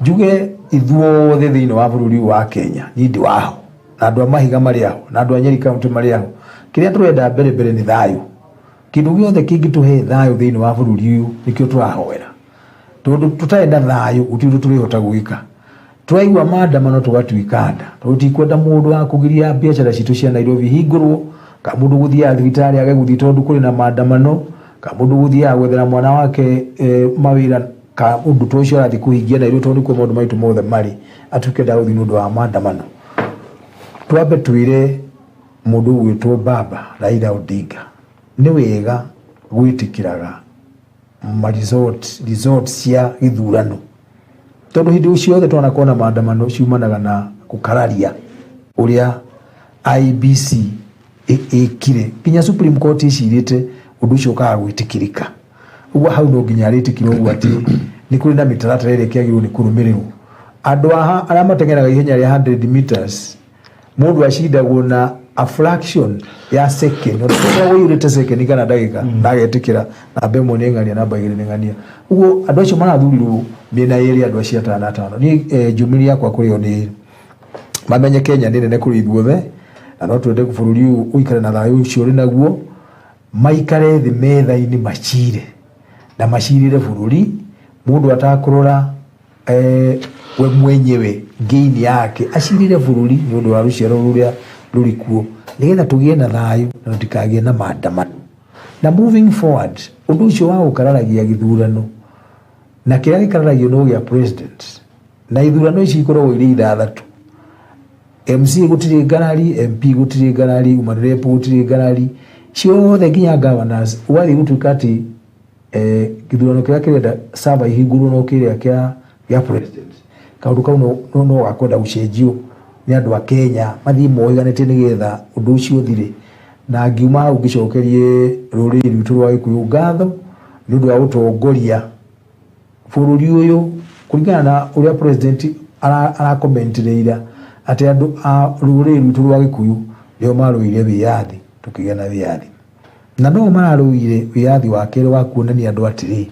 njuge ithuothe thiini wa bururi wa Kenya nindi waho na andu a mahiga mari aho na andu a Nyeri County mari aho kiria turenda mbere ni thayu kindu giothe kingituhe thayu thiini wa bururi uyu nikio turahoera tondu tutaenda thayu utindu turihota gwika turaigwa maandamano tugatuikanda tutikwenda mundu wa kugiria biashara citu cia Nairobi hingurwo ka mundu guthia thibitari age guthi tondu kuri na maandamano ka mundu guthia gwethera mwana wake mawira ka undu tocio arathi kuhingia Nairobi tondu kwa mundu maitu mothe mari atuke ndaguthi nundu wa maandamano twabe twire mundu gwitwo baba Raila Odinga ni wega gwitikiraga ma resort cia githurano tondu hindi ucio othe twana kuona maandamano ciumanaga na gukararia uria IBC ikire kinya Supreme Court icirite undu ucio ka gwitikirika uguo hau no nginya ritikiro uguo ati ni kuri na mitaratara ire kiagirwo ni kurumirirwo andu aha aria matengeraga ihenya ria 100 meters mundu acindagwo na a fraction ya second no uyurite second kana ndagika ndagetikira na bemo ni ngania na bagire ni ngania uguo andu acio marathurirwo miena iri andu acio 5 ni jumiri yakwa kurio ni mamenye Kenya ni nene kuri ithuothe na no twende kubururi uikare na thayu ucio uri naguo maikare thi metha-ini macire na macirire bururi mundu atakurora we mwenyewe gain yake acirire bururi ni undu wa ruciaro ruria rurikuo nigetha tugie na thayu na tutikagie na maandamano na moving forward undu ucio wa ukararagia githurano na kiria gikararagio no gia president na ithurano ici ikoragwo iri ithathatu MC gutiri ngarari MP gutiri ngarari umarep gutiri ngarari ciothe nginya governors wali gutukati githurano kiria kirenda saba ihingurwo no kiria kia president kaundu kau no gakwenda gucenjio ni andu a Kenya mathii moiganite nigetha undu ucio thire na ngiuma hau ngicokerie ruriri rwitu rwa Gikuyu ngatho ni undu wa utongoria bururi uyu kuringana na uria president ara commentireira ati andu a ruriri rwitu rwa Gikuyu nio maruire wiathi tukigena wiathi na no mararuire wiathi wa kero wa kuonania andu atiri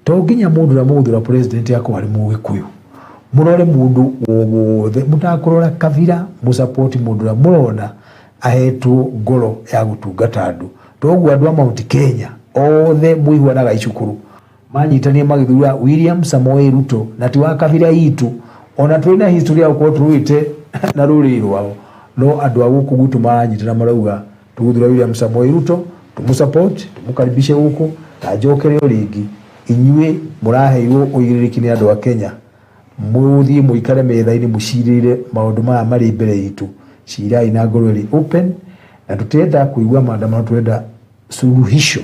to nginya mundu na muthura president yakwa ari mu Gikuyu munore mundu wothe mutakurora kavira musupport mundu na murona ahetwo ngoro ya gutungata andu toguo andu a Mount Kenya othe muiguanaga icukuru manyitanie magithura William Samoei Ruto na ti wa kavira itu ona twina history ya uko turuite na ruri rwao no andu a guku gutu maranyitana marauga tuguthura William Samoei Ruto tumusupport tumukaribishe huko na jokere ringi inyue muraheirwo uiririki ni andu a Kenya muthi muikare metha-ini mucirire maundu maya mari mbere itu cirai na ngoro iri open na tutenda kuigua maandamano twenda suluhisho